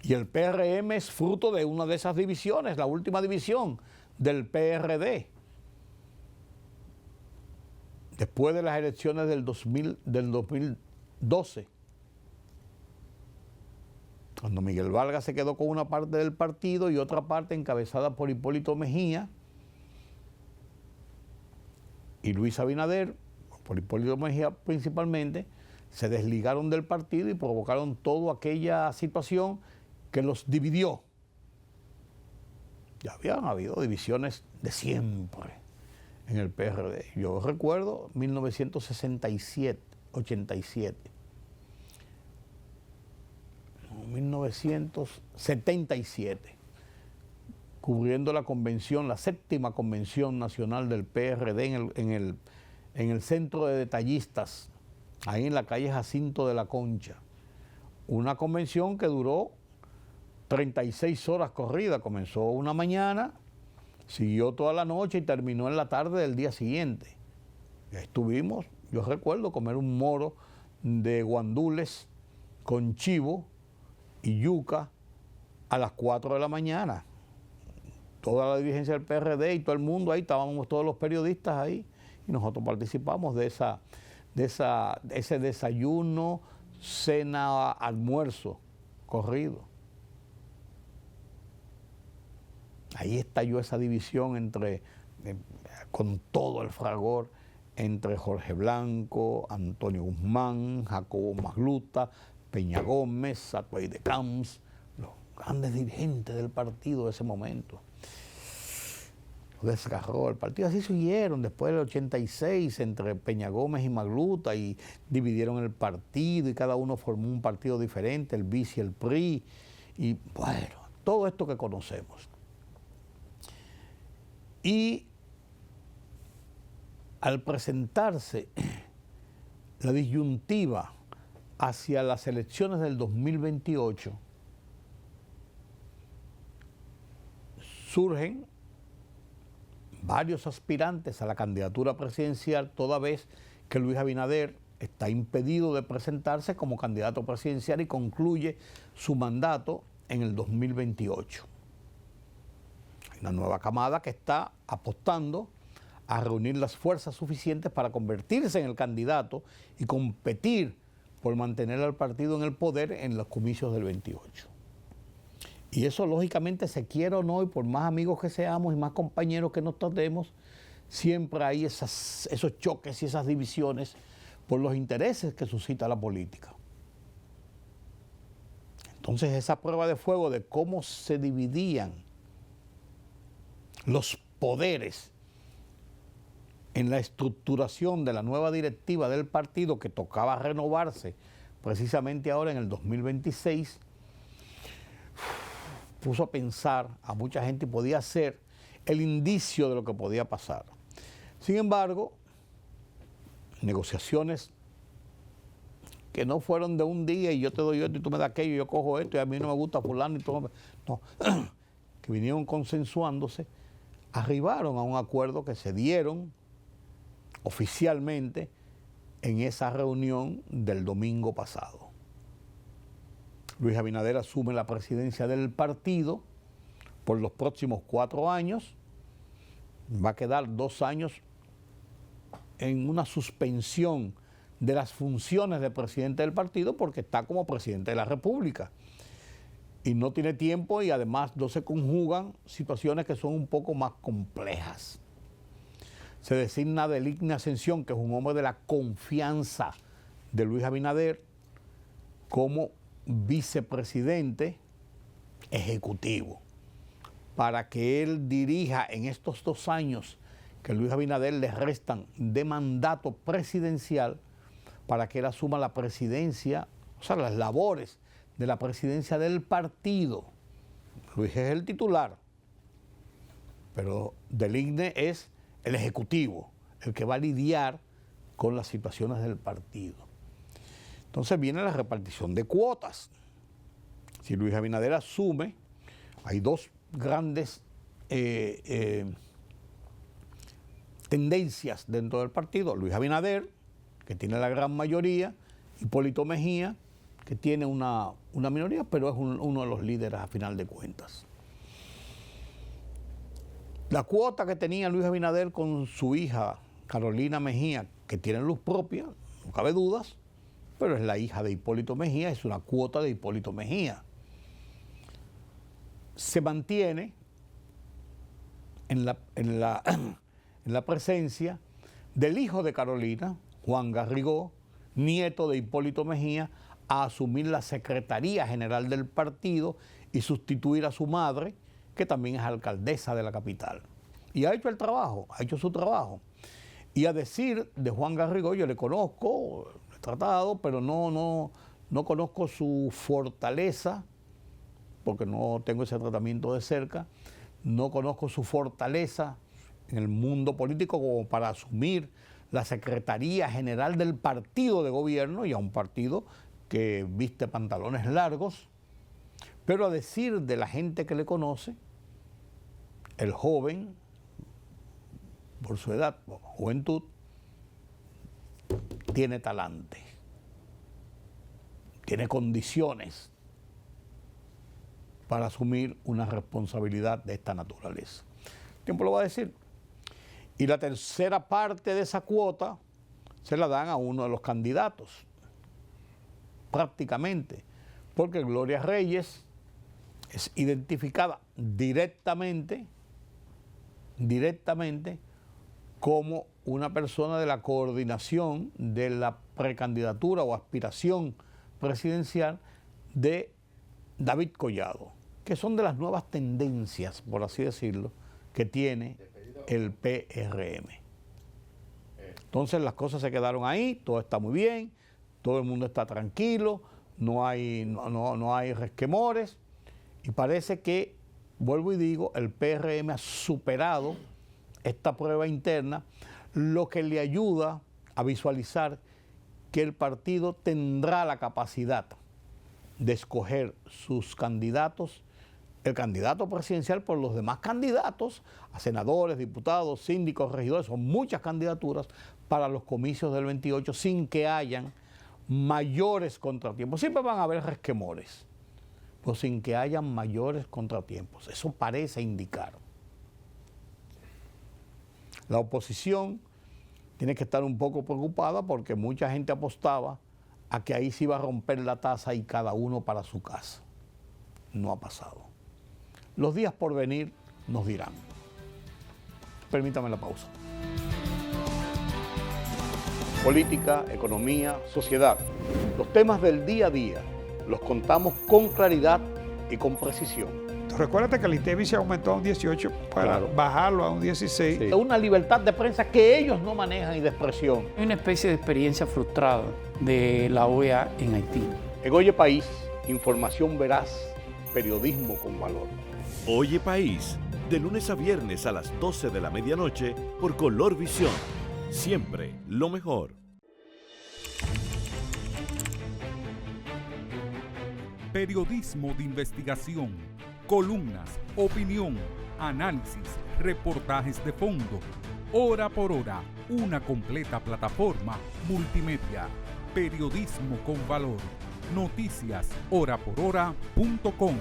Y el PRM es fruto de una de esas divisiones, la última división del PRD. Después de las elecciones del 2012, cuando Miguel Vargas se quedó con una parte del partido y otra parte encabezada por Hipólito Mejía y Luis Abinader, por Hipólito Mejía principalmente, se desligaron del partido y provocaron toda aquella situación que los dividió. Ya habían habido divisiones de siempre en el PRD. Yo recuerdo 1967, 1977, cubriendo la convención, la 7ª convención nacional del PRD en el centro de detallistas, ahí en la calle Jacinto de la Concha. Una convención que duró 36 horas corrida, comenzó una mañana, siguió toda la noche y terminó en la tarde del día siguiente. Estuvimos, yo recuerdo, comer un moro de guandules con chivo y yuca a las 4 de la mañana. Toda la dirigencia del PRD y todo el mundo ahí, estábamos todos los periodistas ahí y nosotros participamos de ese desayuno, cena, almuerzo corrido. Ahí estalló esa división con todo el fragor entre Jorge Blanco, Antonio Guzmán, Jacobo Magluta, Peña Gómez, Satuey de Camps, los grandes dirigentes del partido de ese momento. Lo desgarró. El partido así siguieron después del 86 entre Peña Gómez y Magluta y dividieron el partido y cada uno formó un partido diferente, el BIS y el PRI. Y bueno, todo esto que conocemos. Y al presentarse la disyuntiva hacia las elecciones del 2028, surgen varios aspirantes a la candidatura presidencial, toda vez que Luis Abinader está impedido de presentarse como candidato presidencial y concluye su mandato en el 2028. Una nueva camada que está apostando a reunir las fuerzas suficientes para convertirse en el candidato y competir por mantener al partido en el poder en los comicios del 28. Y eso lógicamente, se quiera o no, y por más amigos que seamos y más compañeros que nos tratemos, siempre hay esos choques y esas divisiones por los intereses que suscita la política. Entonces esa prueba de fuego de cómo se dividían los poderes en la estructuración de la nueva directiva del partido, que tocaba renovarse precisamente ahora en el 2026, puso a pensar a mucha gente y podía ser el indicio de lo que podía pasar. Sin embargo, negociaciones que no fueron de un día y yo te doy esto y tú me das aquello y yo cojo esto y a mí no me gusta fulano y todo, no, que vinieron consensuándose, arribaron a un acuerdo que se dieron oficialmente en esa reunión del domingo pasado. Luis Abinader asume la presidencia del partido por los próximos 4 años. Va a quedar 2 años en una suspensión de las funciones de presidente del partido porque está como presidente de la República. Y no tiene tiempo y además no se conjugan situaciones que son un poco más complejas. Se designa a Deligne Ascensión, que es un hombre de la confianza de Luis Abinader, como vicepresidente ejecutivo, para que él dirija en estos 2 años que Luis Abinader le restan de mandato presidencial, para que él asuma la presidencia, o sea, las labores de la presidencia del partido. Luis es el titular, pero Deligne es el ejecutivo, el que va a lidiar con las situaciones del partido. Entonces viene la repartición de cuotas. Si Luis Abinader asume, hay 2 grandes tendencias dentro del partido. Luis Abinader, que tiene la gran mayoría, Hipólito Mejía, que tiene una minoría, pero es uno de los líderes a final de cuentas. La cuota que tenía Luis Abinader con su hija Carolina Mejía, que tiene luz propia, no cabe dudas, pero es la hija de Hipólito Mejía, es una cuota de Hipólito Mejía. Se mantiene en la presencia del hijo de Carolina, Juan Garrigó, nieto de Hipólito Mejía, a asumir la Secretaría General del partido y sustituir a su madre, que también es alcaldesa de la capital. Y ha hecho el trabajo, ha hecho su trabajo. Y a decir de Juan Garrigó, yo le conozco, lo he tratado, pero no conozco su fortaleza, porque no tengo ese tratamiento de cerca, no conozco su fortaleza en el mundo político como para asumir la Secretaría General del partido de gobierno, y a un partido que viste pantalones largos. Pero a decir de la gente que le conoce, el joven, por su edad, por juventud, tiene talante, tiene condiciones para asumir una responsabilidad de esta naturaleza. El tiempo lo va a decir. Y la tercera parte de esa cuota se la dan a uno de los candidatos, prácticamente, porque Gloria Reyes es identificada directamente como una persona de la coordinación de la precandidatura o aspiración presidencial de David Collado, que son de las nuevas tendencias, por así decirlo, que tiene el PRM. Entonces las cosas se quedaron ahí, todo está muy bien, todo el mundo está tranquilo, no hay resquemores, y parece que, vuelvo y digo, el PRM ha superado esta prueba interna, lo que le ayuda a visualizar que el partido tendrá la capacidad de escoger sus candidatos, el candidato presidencial por los demás candidatos, a senadores, diputados, síndicos, regidores, son muchas candidaturas para los comicios del 28 sin que hayan mayores contratiempos. Siempre van a haber resquemores, pero sin que hayan mayores contratiempos. Eso parece indicar. La oposición tiene que estar un poco preocupada porque mucha gente apostaba a que ahí se iba a romper la taza y cada uno para su casa. No ha pasado. Los días por venir nos dirán. Permítame la pausa. Política, economía, sociedad. Los temas del día a día los contamos con claridad y con precisión. Recuérdate que el INTEVI se aumentó a un 18 para bajarlo a un 16. Sí. Una libertad de prensa que ellos no manejan y de expresión. Hay una especie de experiencia frustrada de la OEA en Haití. En Oye País, información veraz, periodismo con valor. Oye País, de lunes a viernes a las 12 de la medianoche por Color Visión. Siempre lo mejor. Periodismo de investigación, columnas, opinión, análisis, reportajes de fondo. Hora por Hora, una completa plataforma multimedia. Periodismo con valor. Noticias horaporhora.com.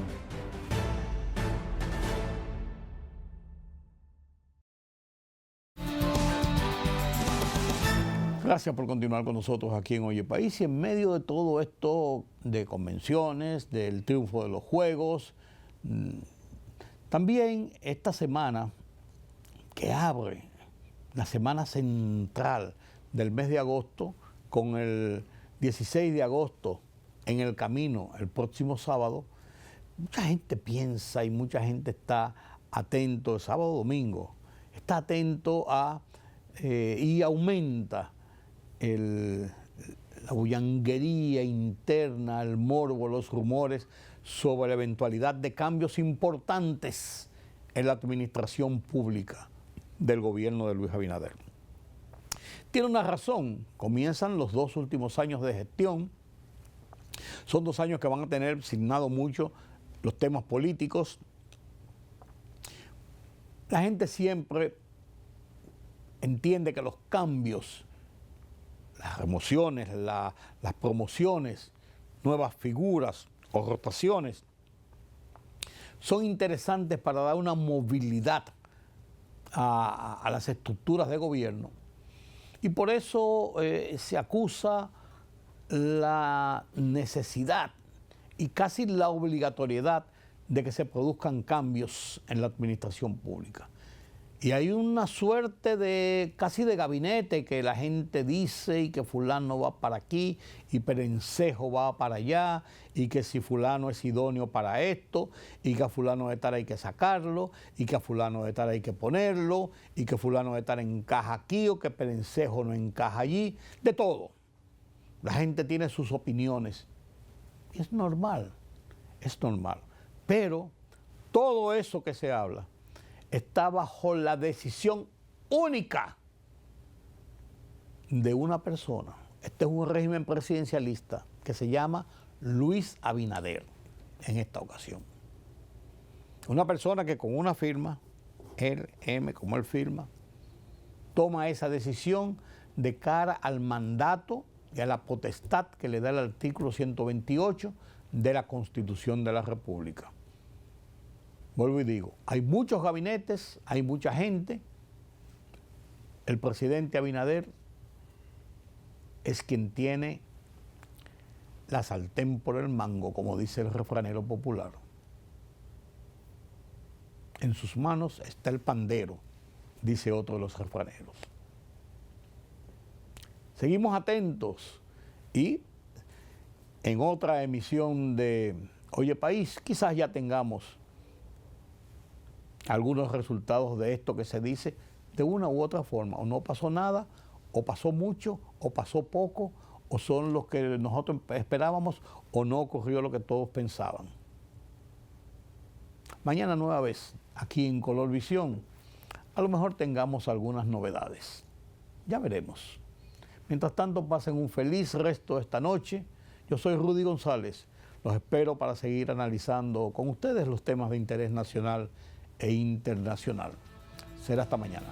Gracias por continuar con nosotros aquí en Oye País. Y en medio de todo esto de convenciones, del triunfo de los Juegos, también esta semana que abre la semana central del mes de agosto, con el 16 de agosto en el camino, el próximo sábado, mucha gente piensa y mucha gente está atento, el sábado domingo, está atento a y aumenta la bullanguería interna, el morbo, los rumores sobre la eventualidad de cambios importantes en la administración pública del gobierno de Luis Abinader. Tiene una razón, comienzan los 2 últimos años de gestión, son 2 años que van a tener signado mucho los temas políticos. La gente siempre entiende que los cambios, las remociones, las promociones, nuevas figuras o rotaciones son interesantes para dar una movilidad a las estructuras de gobierno. Y por eso se acusa la necesidad y casi la obligatoriedad de que se produzcan cambios en la administración pública. Y hay una suerte de casi de gabinete que la gente dice y que fulano va para aquí y Perencejo va para allá y que si fulano es idóneo para esto y que a fulano de tal hay que sacarlo y que a fulano de tal hay que ponerlo y que fulano de tal encaja aquí o que Perencejo no encaja allí, de todo. La gente tiene sus opiniones y es normal, pero todo eso que se habla está bajo la decisión única de una persona. Este es un régimen presidencialista que se llama Luis Abinader en esta ocasión. Una persona que con una firma, como él firma, toma esa decisión de cara al mandato y a la potestad que le da el artículo 128 de la Constitución de la República. Vuelvo y digo, hay muchos gabinetes, hay mucha gente. El presidente Abinader es quien tiene la sartén por el mango, como dice el refranero popular. En sus manos está el pandero, dice otro de los refraneros. Seguimos atentos y en otra emisión de Oye País quizás ya tengamos algunos resultados de esto que se dice de una u otra forma. O no pasó nada, o pasó mucho, o pasó poco, o son los que nosotros esperábamos, o no ocurrió lo que todos pensaban. Mañana nueva vez, aquí en Color Visión, a lo mejor tengamos algunas novedades. Ya veremos. Mientras tanto, pasen un feliz resto de esta noche. Yo soy Rudy González. Los espero para seguir analizando con ustedes los temas de interés nacional e internacional. Será hasta mañana.